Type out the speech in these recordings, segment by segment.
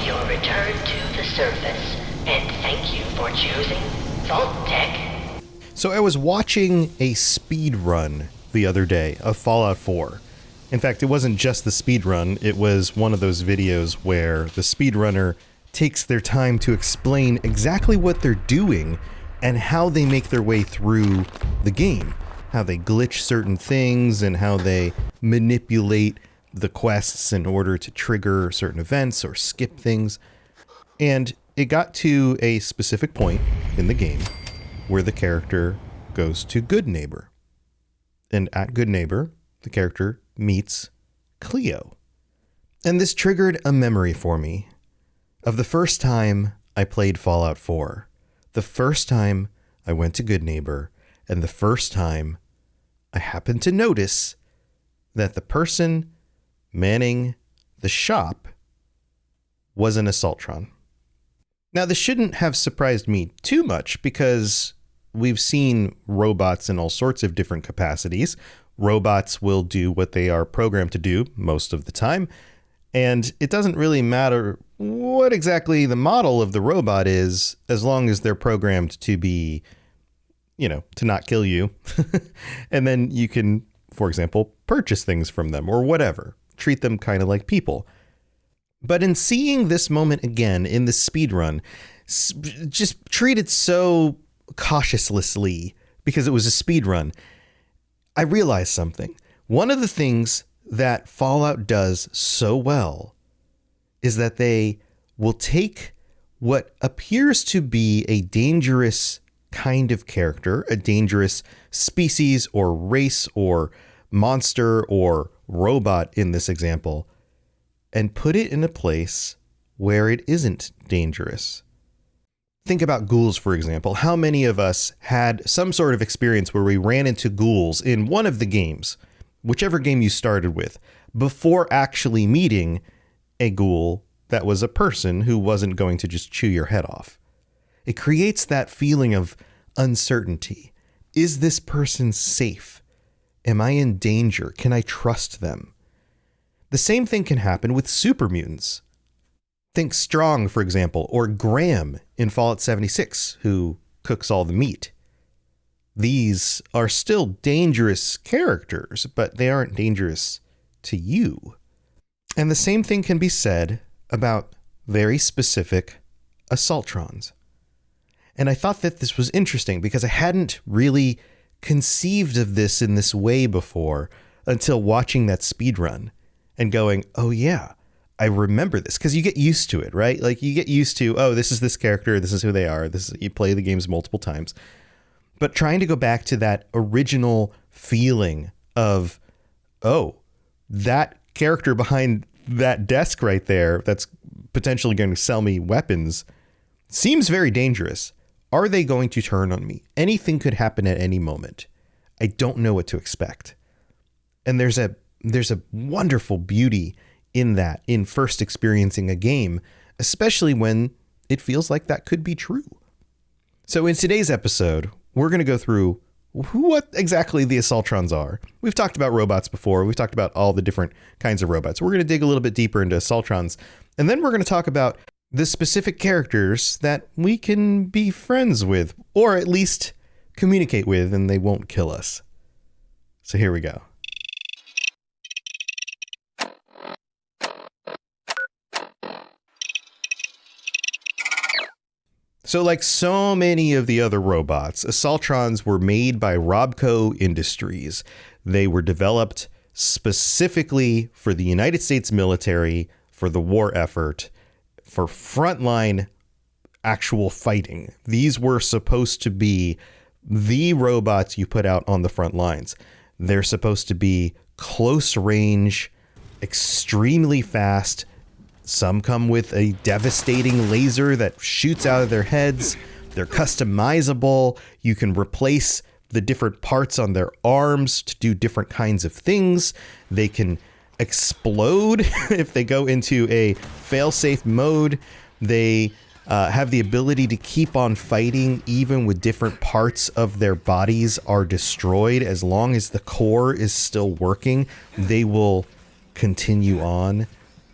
your return to the surface, and thank you for choosing Vault-Tec. So I was watching a speed run the other day of Fallout 4. In fact, it wasn't just the speed run, it was one of those videos where the speedrunner takes their time to explain exactly what they're doing and how they make their way through the game. How they glitch certain things and how they manipulate the quests in order to trigger certain events or skip things. And it got to a specific point in the game where the character goes to Good Neighbor. And at Good Neighbor, the character meets Cleo. And this triggered a memory for me of the first time I played Fallout 4. The first time I went to Good Neighbor, and the first time I happened to notice that the person manning the shop was an Assaultron. Now, this shouldn't have surprised me too much because we've seen robots in all sorts of different capacities. Robots will do what they are programmed to do most of the time, and it doesn't really matter what exactly the model of the robot is as long as they're programmed to be, to not kill you. And then you can, for example, purchase things from them or whatever. Treat them kind of like people. But in seeing this moment again in the speedrun, just treated so cautiously because it was a speedrun, I realized something. One of the things that Fallout does so well is that they will take what appears to be a dangerous kind of character, a dangerous species or race or monster or robot in this example, and put it in a place where it isn't dangerous. Think about ghouls, for example. How many of us had some sort of experience where we ran into ghouls in one of the games, whichever game you started with, before actually meeting a ghoul that was a person who wasn't going to just chew your head off? It creates that feeling of uncertainty. Is this person safe? Am I in danger? Can I trust them? The same thing can happen with super mutants. Think Strong, for example, or Graham in Fallout 76, who cooks all the meat. These are still dangerous characters, but they aren't dangerous to you. And the same thing can be said about very specific Assaultrons. And I thought that this was interesting because I hadn't really conceived of this in this way before until watching that speedrun and going, oh yeah, I remember this, because you get used to it, right? Like you get used to, oh, this is this character, this is who they are, you play the games multiple times. But trying to go back to that original feeling of, oh, that character behind that desk right there that's potentially going to sell me weapons seems very dangerous. Are they going to turn on me? Anything could happen at any moment. I don't know what to expect. And there's a wonderful beauty in that, in first experiencing a game, especially when it feels like that could be true. So in today's episode, we're going to go through what exactly the Assaultrons are. We've talked about robots before. We've talked about all the different kinds of robots. We're going to dig a little bit deeper into Assaultrons. And then we're going to talk about the specific characters that we can be friends with, or at least communicate with, and they won't kill us. So here we go. So like so many of the other robots, Assaultrons were made by Robco Industries. They were developed specifically for the United States military, for the war effort, for frontline actual fighting. These were supposed to be the robots you put out on the front lines. They're supposed to be close range, extremely fast. Some come with a devastating laser that shoots out of their heads. They're customizable. You can replace the different parts on their arms to do different kinds of things. They can explode if they go into a fail-safe mode. They have the ability to keep on fighting even with different parts of their bodies are destroyed. As long as the core is still working, they will continue on.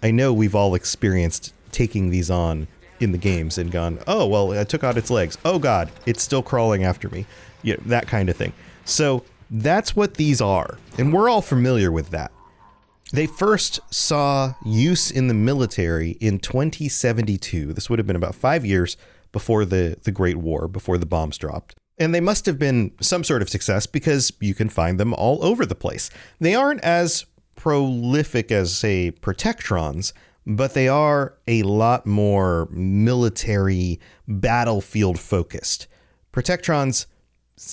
I know we've all experienced taking these on in the games and gone, oh, well, I took out its legs. Oh, God, it's still crawling after me. You know, that kind of thing. So that's what these are. And we're all familiar with that. They first saw use in the military in 2072. This would have been about 5 years before the Great War, before the bombs dropped. And they must have been some sort of success because you can find them all over the place. They aren't as prolific as, say, Protectrons, but they are a lot more military battlefield focused. Protectrons,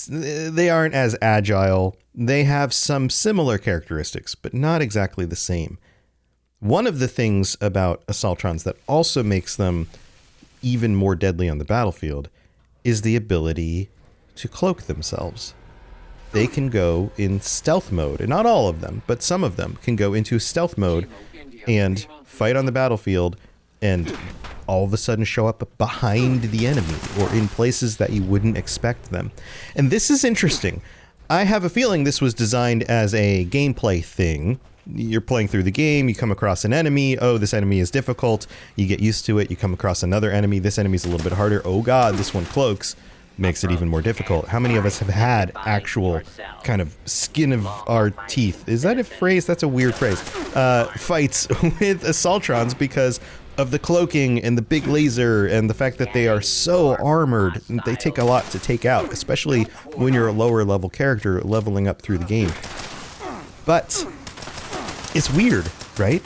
they aren't as agile. They have some similar characteristics, but not exactly the same. One of the things about Assaultrons that also makes them even more deadly on the battlefield is the ability to cloak themselves. They can go in stealth mode, and not all of them, but some of them can go into stealth mode and fight on the battlefield and all of a sudden show up behind the enemy or in places that you wouldn't expect them. And this is interesting. I have a feeling this was designed as a gameplay thing. You're playing through the game, you come across an enemy, oh, this enemy is difficult, you get used to it, you come across another enemy, this enemy's a little bit harder, oh god, this one cloaks, makes it even more difficult. How many of us have had actual kind of skin of our teeth? Is that a phrase? That's a weird phrase. Fights with Assaultrons because of the cloaking and the big laser and the fact that they are so armored. They take a lot to take out, especially when you're a lower level character leveling up through the game. But it's weird, right?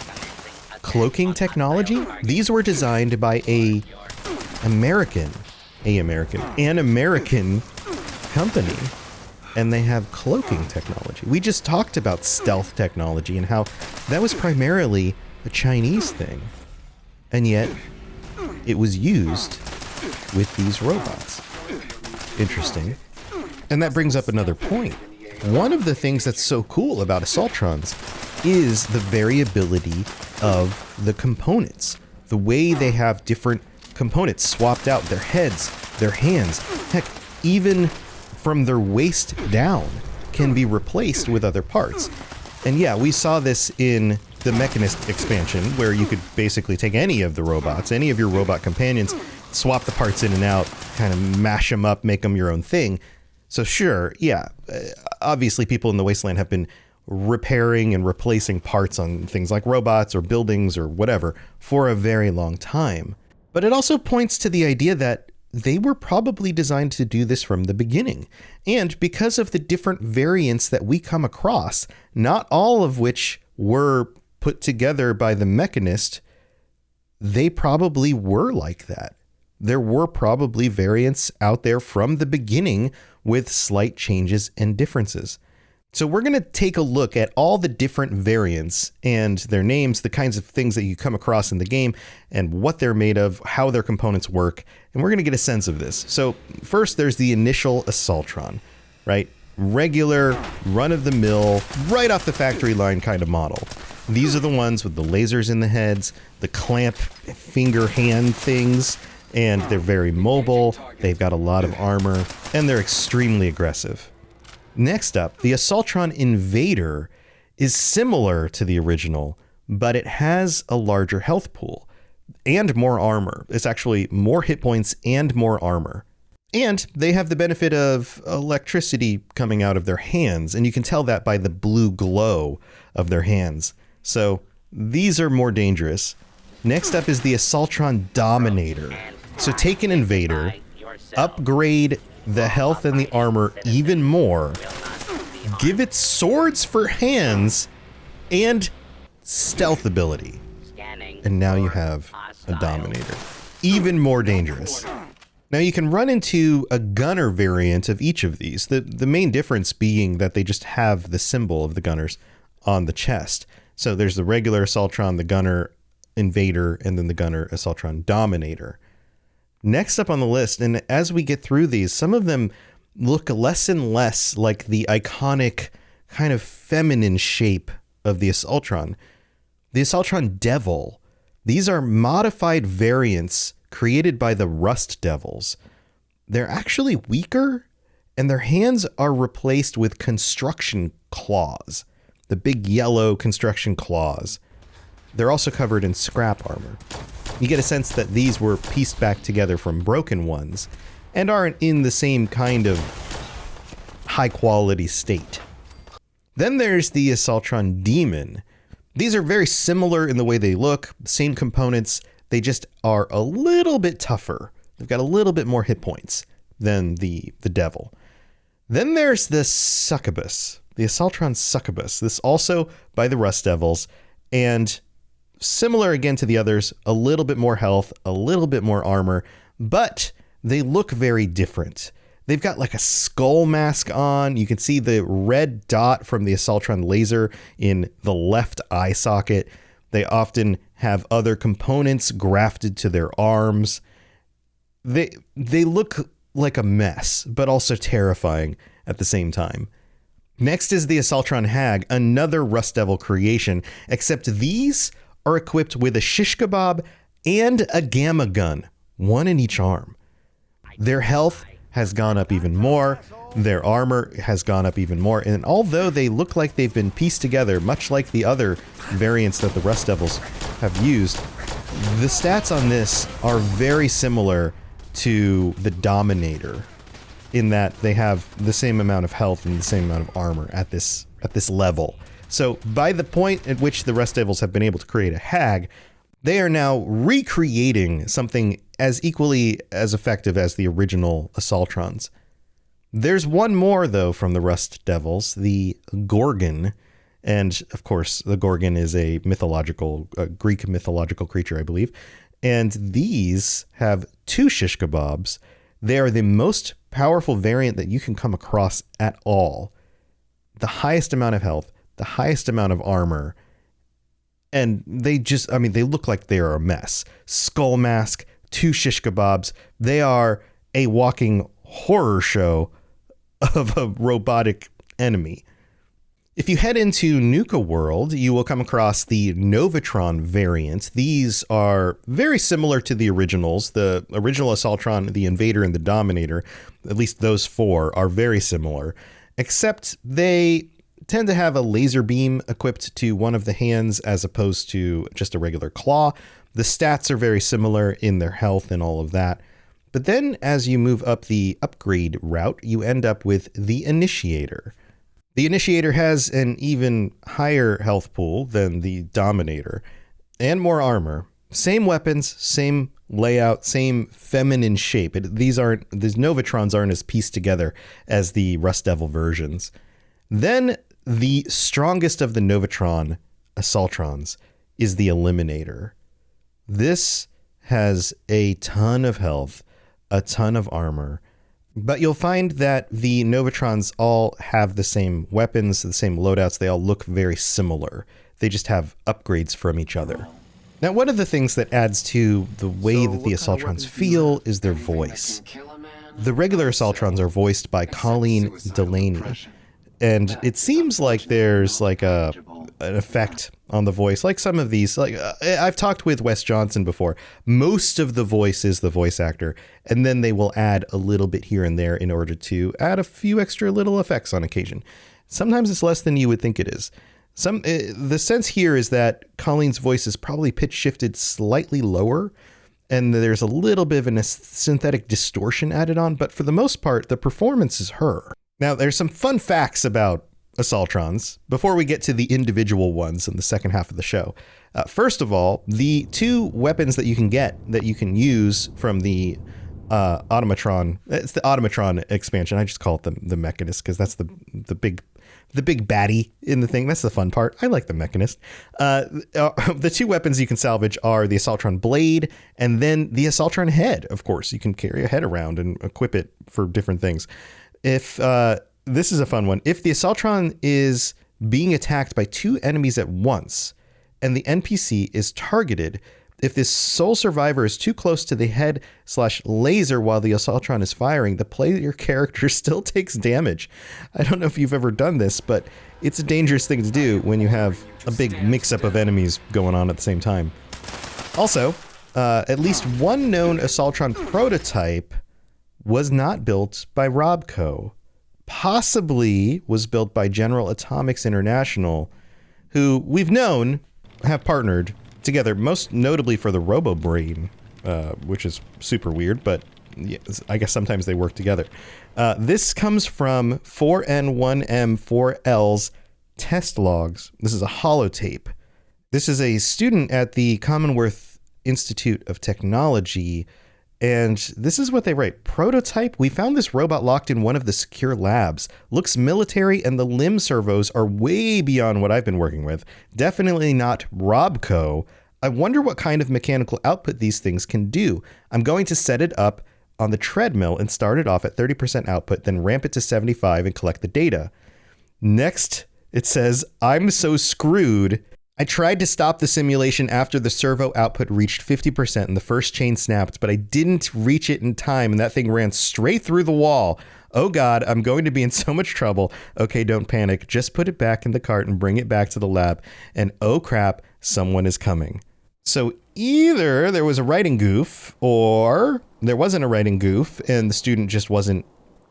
Cloaking technology? These were designed by an American company, and they have cloaking technology. We just talked about stealth technology and how that was primarily a Chinese thing, and yet it was used with these robots. Interesting. And that brings up another point. One of the things that's so cool about Assaultrons is the variability of the components. The way they have different components swapped out, their heads, their hands, heck, even from their waist down can be replaced with other parts. And yeah, we saw this in the Mechanist expansion, where you could basically take any of the robots, any of your robot companions, swap the parts in and out, kind of mash them up, make them your own thing. So sure, yeah, obviously people in the Wasteland have been repairing and replacing parts on things like robots or buildings or whatever for a very long time. But it also points to the idea that they were probably designed to do this from the beginning. And because of the different variants that we come across, not all of which were put together by the Mechanist, they probably were like that. There were probably variants out there from the beginning with slight changes and differences. So we're going to take a look at all the different variants and their names, the kinds of things that you come across in the game, and what they're made of, how their components work, and we're going to get a sense of this. So first, there's the initial Assaultron, right? Regular, run-of-the-mill, right off the factory line kind of model. These are the ones with the lasers in the heads, the clamp finger hand things, and they're very mobile, they've got a lot of armor, and they're extremely aggressive. Next up, the Assaultron Invader is similar to the original, but it has a larger health pool and more armor. It's actually more hit points and more armor. And they have the benefit of electricity coming out of their hands, and you can tell that by the blue glow of their hands. So these are more dangerous. Next up is the Assaultron Dominator. So take an Invader, upgrade the health and the armor even more, give it swords for hands, and stealth ability. And now you have a Dominator. Even more dangerous. Now you can run into a gunner variant of each of these, the main difference being that they just have the symbol of the gunners on the chest. So there's the regular Assaultron, the gunner Invader, and then the gunner Assaultron Dominator. Next up on the list, and as we get through these, some of them look less and less like the iconic kind of feminine shape of the Assaultron. The Assaultron Devil. These are modified variants created by the Rust Devils. They're actually weaker, and their hands are replaced with construction claws. The big yellow construction claws. They're also covered in scrap armor. You get a sense that these were pieced back together from broken ones and aren't in the same kind of high-quality state. Then there's the Assaultron Demon. These are very similar in the way they look, same components, they just are a little bit tougher. They've got a little bit more hit points than the Devil. Then there's the Succubus, the Assaultron Succubus. This also by the Rust Devils, and similar again to the others, a little bit more health, a little bit more armor, but they look very different. They've got like a skull mask on. You can see the red dot from the Assaultron laser in the left eye socket. They often have other components grafted to their arms. They look like a mess, but also terrifying at the same time. Next is the Assaultron Hag, another Rust Devil creation, except these are equipped with a shish kebab and a gamma gun, one in each arm. Their health has gone up even more, their armor has gone up even more, and although they look like they've been pieced together, much like the other variants that the Rust Devils have used, the stats on this are very similar to the Dominator, in that they have the same amount of health and the same amount of armor at this level. So by the point at which the Rust Devils have been able to create a Hag, they are now recreating something as equally as effective as the original Assaultrons. There's one more, though, from the Rust Devils, the Gorgon. And, of course, the Gorgon is a Greek mythological creature, I believe. And these have 2 shish kebabs. They are the most powerful variant that you can come across at all. The highest amount of health, the highest amount of armor. And they they look like they are a mess. Skull mask, 2 shish kebabs. They are a walking horror show of a robotic enemy. If you head into Nuka World, you will come across the Novatron variant. These are very similar to the originals. The original Assaultron, the Invader, and the Dominator, at least those 4, are very similar, except they tend to have a laser beam equipped to one of the hands as opposed to just a regular claw. The stats are very similar in their health and all of that. But then as you move up the upgrade route, you end up with the Initiator. The Initiator has an even higher health pool than the Dominator and more armor. Same weapons, same layout, same feminine shape. These Novatrons aren't as pieced together as the Rust Devil versions. Then the strongest of the Novatron Assaultrons is the Eliminator. This has a ton of health, a ton of armor, but you'll find that the Novatrons all have the same weapons, the same loadouts. They all look very similar. They just have upgrades from each other. Now, one of the things that adds to the way that the Assaultrons feel is their voice. The regular Assaultrons are voiced by Colleen Delaney. And it seems like there's like an effect on the voice, like some of these. I've talked with Wes Johnson before. Most of the voice is the voice actor, and then they will add a little bit here and there in order to add a few extra little effects on occasion. Sometimes it's less than you would think it is. The sense here is that Colleen's voice is probably pitch shifted slightly lower, and there's a little bit of a synthetic distortion added on, but for the most part, the performance is her. Now, there's some fun facts about Assaultrons before we get to the individual ones in the second half of the show. First of all, the 2 weapons that you can use from the Automatron, it's the Automatron expansion. I just call it the Mechanist because that's the big baddie in the thing. That's the fun part. I like the Mechanist. The 2 weapons you can salvage are the Assaultron Blade and then the Assaultron Head. Of course, you can carry a head around and equip it for different things. If this is a fun one, if the Assaultron is being attacked by 2 enemies at once and the NPC is targeted, if this sole survivor is too close to the head/laser while the Assaultron is firing, the player character still takes damage. I don't know if you've ever done this, but it's a dangerous thing to do when you have a big mix-up of enemies going on at the same time. Also, at least one known Assaultron prototype was not built by Robco. Possibly was built by General Atomics International, who we've known have partnered together, most notably for the RoboBrain, which is super weird, but yeah, I guess sometimes they work together. This comes from 4N1M4L's test logs. This is a holotape. This is a student at the Commonwealth Institute of Technology, and this is what they write. Prototype, we found this robot locked in one of the secure labs. Looks military, and the limb servos are way beyond what I've been working with. Definitely not Robco. I wonder what kind of mechanical output these things can do. I'm going to set it up on the treadmill and start it off at 30% output, then ramp it to 75 and collect the data. Next, it says, I'm so screwed. I tried to stop the simulation after the servo output reached 50% and the first chain snapped, but I didn't reach it in time and that thing ran straight through the wall. Oh God, I'm going to be in so much trouble. Okay, don't panic. Just put it back in the cart and bring it back to the lab. And oh crap, someone is coming. So either there was a writing goof or there wasn't a writing goof and the student just wasn't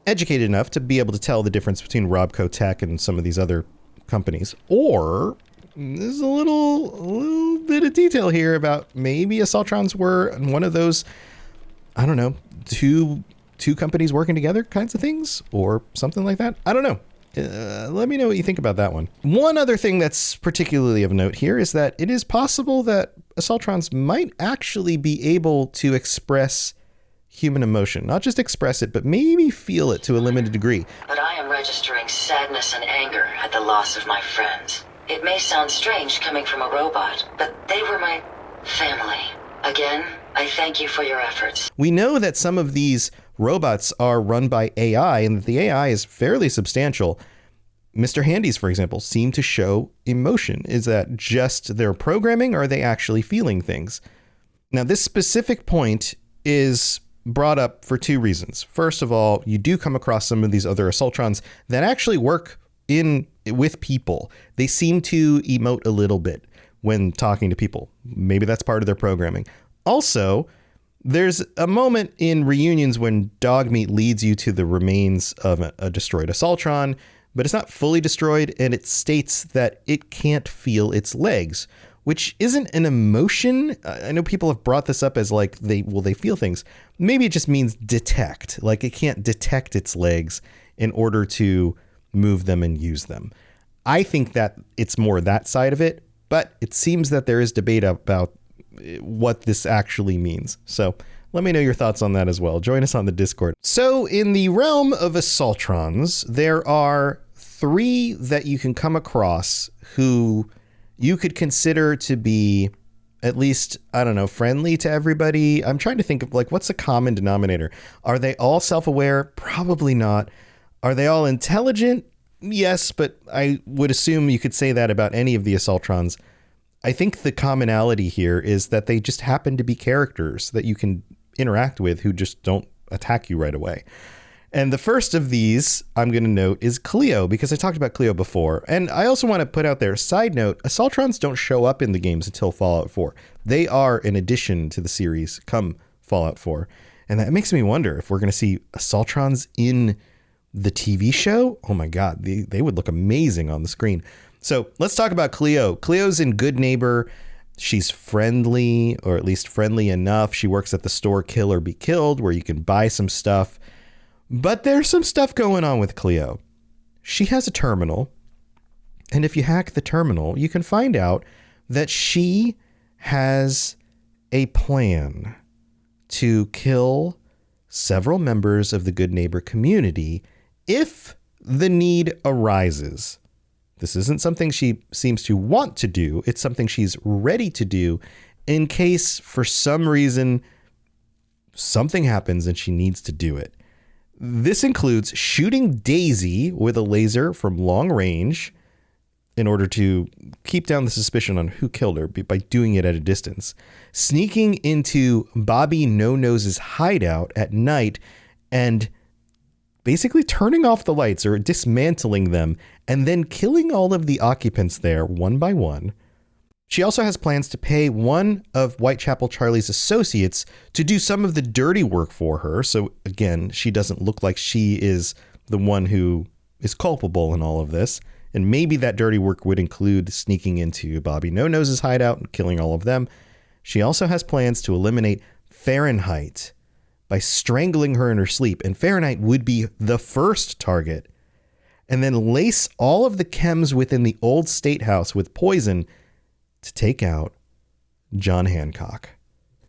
educated enough to be able to tell the difference between Robco Tech and some of these other companies, or there's a little bit of detail here about maybe Assaultrons were one of those, I don't know, two companies working together kinds of things or something like that. I don't know. Let me know what you think about that one. One other thing that's particularly of note here is that it is possible that Assaultrons might actually be able to express human emotion. Not just express it, but maybe feel it to a limited degree. But I am registering sadness and anger at the loss of my friends. It may sound strange coming from a robot, but they were my family. Again, I thank you for your efforts. We know that some of these robots are run by AI and that the AI is fairly substantial. Mr. Handy's, for example, seem to show emotion. Is that just their programming or are they actually feeling things? Now, this specific point is brought up for two reasons. First of all, you do come across some of these other Assaultrons that actually work with people. They seem to emote a little bit when talking to people. Maybe that's part of their programming. Also, there's a moment in Reunions when Dogmeat leads you to the remains of a destroyed Assaultron, but it's not fully destroyed, and it states that it can't feel its legs, which isn't an emotion. I know people have brought this up as like they feel things. Maybe it just means detect, like it can't detect its legs in order to move them and use them. I think that it's more that side of it, but it seems that there is debate about what this actually means. So let me know your thoughts on that as well. Join us on the Discord. So in the realm of Assaultrons, there are 3 that you can come across who you could consider to be at least, I don't know, friendly to everybody. I'm trying to think of like, what's a common denominator? Are they all self-aware? Probably not. Are they all intelligent? Yes, but I would assume you could say that about any of the Assaultrons. I think the commonality here is that they just happen to be characters that you can interact with who just don't attack you right away. And the first of these I'm going to note is Cleo, because I talked about Cleo before. And I also want to put out there, side note, Assaultrons don't show up in the games until Fallout 4. They are an addition to the series come Fallout 4. And that makes me wonder if we're going to see Assaultrons in the TV show. Oh my God, they would look amazing on the screen. So let's talk about Cleo. Cleo's in Good Neighbor. She's friendly, or at least friendly enough. She works at the store Kill or Be Killed, where you can buy some stuff. But there's some stuff going on with Cleo. She has a terminal. And if you hack the terminal, you can find out that she has a plan to kill several members of the Good Neighbor community if the need arises. This isn't something she seems to want to do. It's something she's ready to do in case for some reason something happens and she needs to do it. This includes shooting Daisy with a laser from long range in order to keep down the suspicion on who killed her by doing it at a distance, sneaking into Bobby No-Nose's hideout at night and basically turning off the lights or dismantling them and then killing all of the occupants there one by one. She also has plans to pay one of Whitechapel Charlie's associates to do some of the dirty work for her. So again, she doesn't look like she is the one who is culpable in all of this. And maybe that dirty work would include sneaking into Bobby No Nose's hideout and killing all of them. She also has plans to eliminate Fahrenheit by strangling her in her sleep. And Fahrenheit would be the first target. And then lace all of the chems within the old state house with poison to take out John Hancock.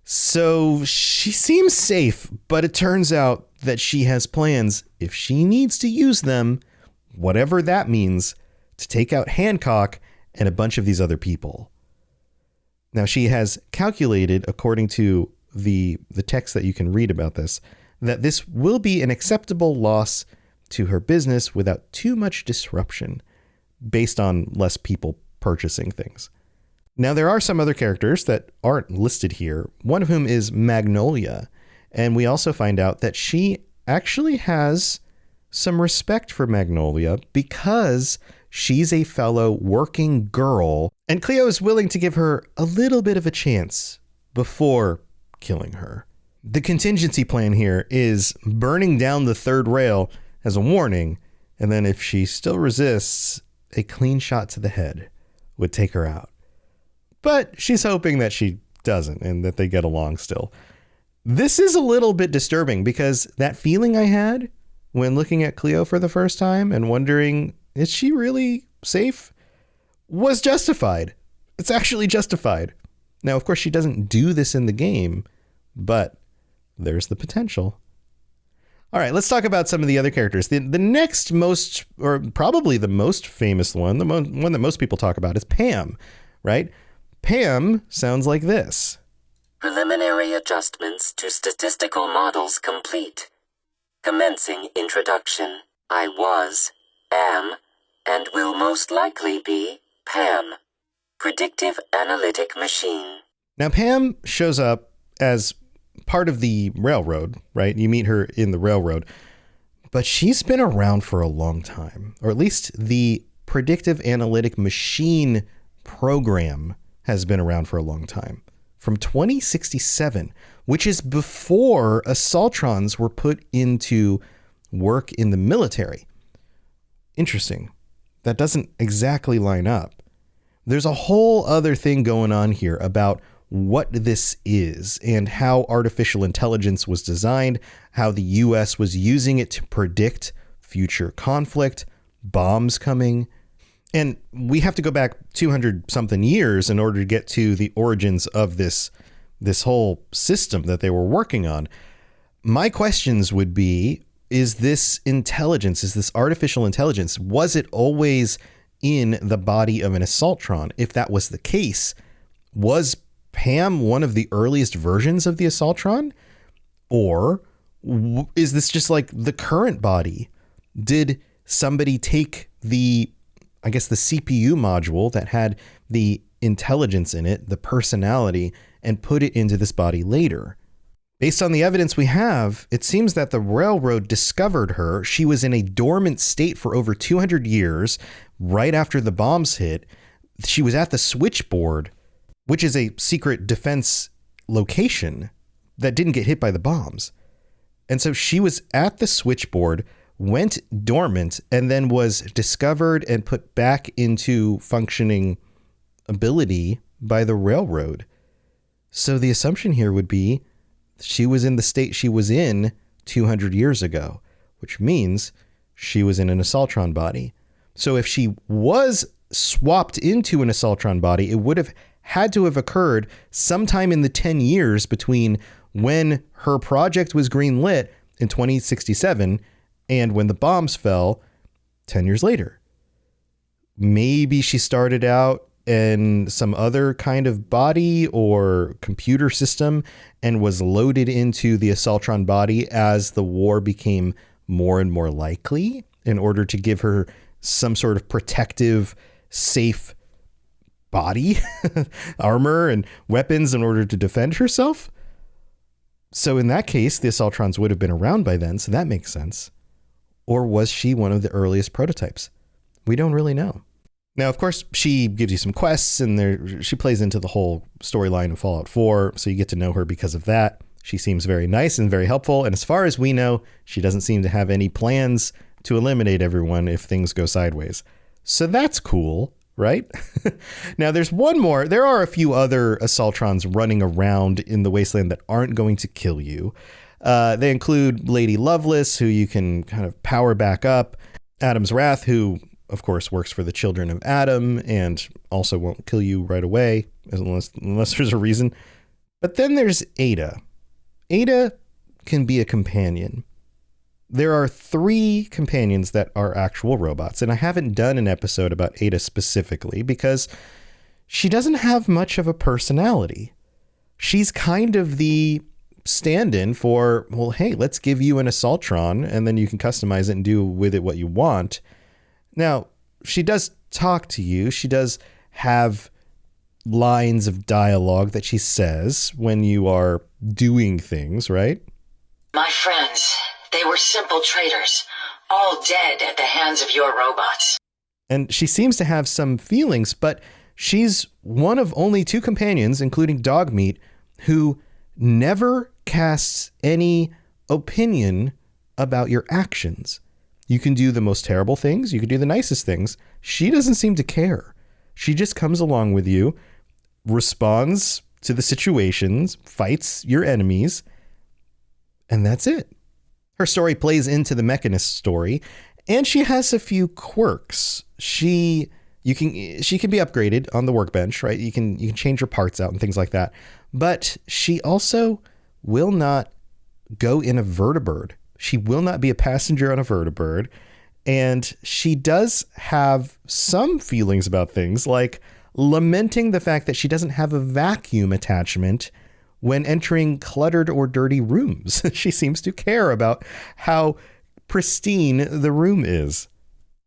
So she seems safe, but it turns out that she has plans, if she needs to use them, whatever that means, to take out Hancock and a bunch of these other people. Now, she has calculated, according to the text that you can read about this, that this will be an acceptable loss to her business without too much disruption, based on less people purchasing things. Now, there are some other characters that aren't listed here, one of whom is Magnolia, and we also find out that she actually has some respect for Magnolia because she's a fellow working girl, and Cleo is willing to give her a little bit of a chance before killing her. The contingency plan here is burning down the third rail as a warning, and then if she still resists, a clean shot to the head would take her out. But she's hoping that she doesn't and that they get along still. This is a little bit disturbing because that feeling I had when looking at Cleo for the first time and wondering, is she really safe, was justified. It's actually justified. Now, of course, she doesn't do this in the game, but there's the potential. All right, let's talk about some of the other characters. The next most, or probably the most famous one, the one that most people talk about is Pam, right? Pam sounds like this. Preliminary adjustments to statistical models complete. Commencing introduction. I was, am, and will most likely be Pam. Predictive analytic machine. Now, Pam shows up as part of the railroad, right? You meet her in the railroad, but she's been around for a long time, or at least the predictive analytic machine program has been around for a long time. From 2067, which is before Assaultrons were put into work in the military. Interesting. That doesn't exactly line up. There's a whole other thing going on here about what this is and how artificial intelligence was designed, how the US was using it to predict future conflict, bombs coming. And we have to go back 200 something years in order to get to the origins of this whole system that they were working on. My questions would be, is this intelligence, is this artificial intelligence, was it always in the body of an Assaultron? If that was the case, was Pam one of the earliest versions of the Assaultron? Or is this just like the current body? Did somebody take the CPU module that had the intelligence in it, the personality, and put it into this body later? Based on the evidence we have, it seems that the railroad discovered her. She was in a dormant state for over 200 years. Right after the bombs hit, she was at the switchboard, which is a secret defense location that didn't get hit by the bombs. And so she was at the switchboard, went dormant, and then was discovered and put back into functioning ability by the railroad. So the assumption here would be she was in the state she was in 200 years ago, which means she was in an Assaultron body. So if she was swapped into an Assaultron body, it would have had to have occurred sometime in the 10 years between when her project was greenlit in 2067 and when the bombs fell 10 years later. Maybe she started out in some other kind of body or computer system and was loaded into the Assaultron body as the war became more and more likely in order to give her some sort of protective, safe body, armor and weapons in order to defend herself. So in that case, the Assaultrons would have been around by then, so that makes sense. Or was she one of the earliest prototypes? We don't really know. Now, of course, she gives you some quests, and she plays into the whole storyline of Fallout 4, so you get to know her because of that. She seems very nice and very helpful, and as far as we know, she doesn't seem to have any plans to eliminate everyone if things go sideways. So that's cool, right? Now there's one more. There are a few other Assaultrons running around in the wasteland that aren't going to kill you. They include Lady Lovelace, who you can kind of power back up. Adam's Wrath, who of course works for the children of Adam and also won't kill you right away unless there's a reason. But then there's Ada. Ada can be a companion. There are 3 companions that are actual robots, and I haven't done an episode about Ada specifically because she doesn't have much of a personality. She's kind of the stand-in for, well, hey, let's give you an Assaultron, and then you can customize it and do with it what you want. Now, she does talk to you. She does have lines of dialogue that she says when you are doing things, right? My friends, they were simple traitors, all dead at the hands of your robots. And she seems to have some feelings, but she's one of only 2 companions, including Dogmeat, who never casts any opinion about your actions. You can do the most terrible things. You can do the nicest things. She doesn't seem to care. She just comes along with you, responds to the situations, fights your enemies, and that's it. Her story plays into the Mechanist story, and she has a few quirks. She can be upgraded on the workbench, right? You can change her parts out and things like that. But she also will not go in a vertibird. She will not be a passenger on a vertibird. And she does have some feelings about things, like lamenting the fact that she doesn't have a vacuum attachment when entering cluttered or dirty rooms. She seems to care about how pristine the room is.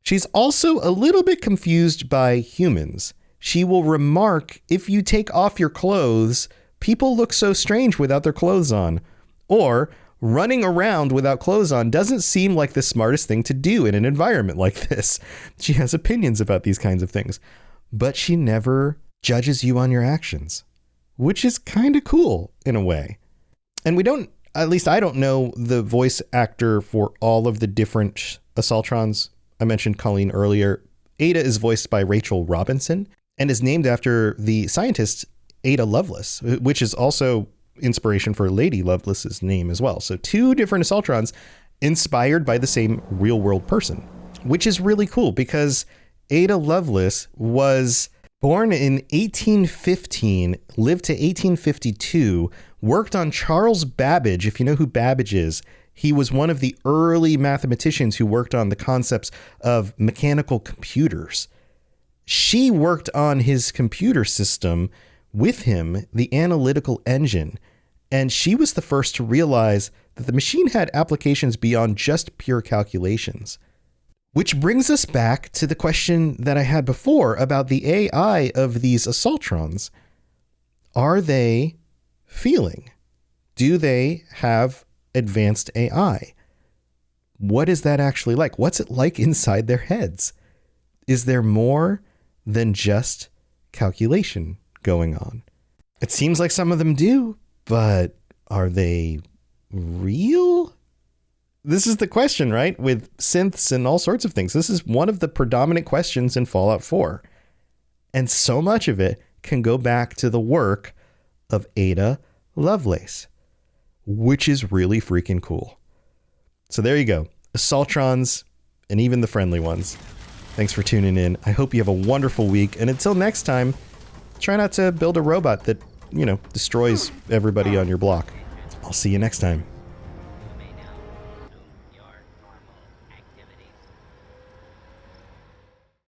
She's also a little bit confused by humans. She will remark, if you take off your clothes, people look so strange without their clothes on. Or, running around without clothes on doesn't seem like the smartest thing to do in an environment like this. She has opinions about these kinds of things, but she never judges you on your actions, which is kind of cool in a way. And at least I don't know the voice actor for all of the different Assaultrons. I mentioned Colleen earlier. Ada is voiced by Rachel Robinson and is named after the scientist Ada Lovelace, which is also inspiration for Lady Lovelace's name as well. So 2 different Assaultrons inspired by the same real world person, which is really cool because Ada Lovelace was born in 1815, lived to 1852, worked on Charles Babbage. If you know who Babbage is, he was one of the early mathematicians who worked on the concepts of mechanical computers. She worked on his computer system with him, the analytical engine, and she was the first to realize that the machine had applications beyond just pure calculations. Which brings us back to the question that I had before about the AI of these Assaultrons. Are they feeling? Do they have advanced AI? What is that actually like? What's it like inside their heads? Is there more than just calculation going on? It seems like some of them do, but are they real? This is the question, right? With synths and all sorts of things. This is one of the predominant questions in Fallout 4. And so much of it can go back to the work of Ada Lovelace, which is really freaking cool. So there you go. Assaultrons and even the friendly ones. Thanks for tuning in. I hope you have a wonderful week. And until next time, try not to build a robot that, destroys everybody on your block. I'll see you next time.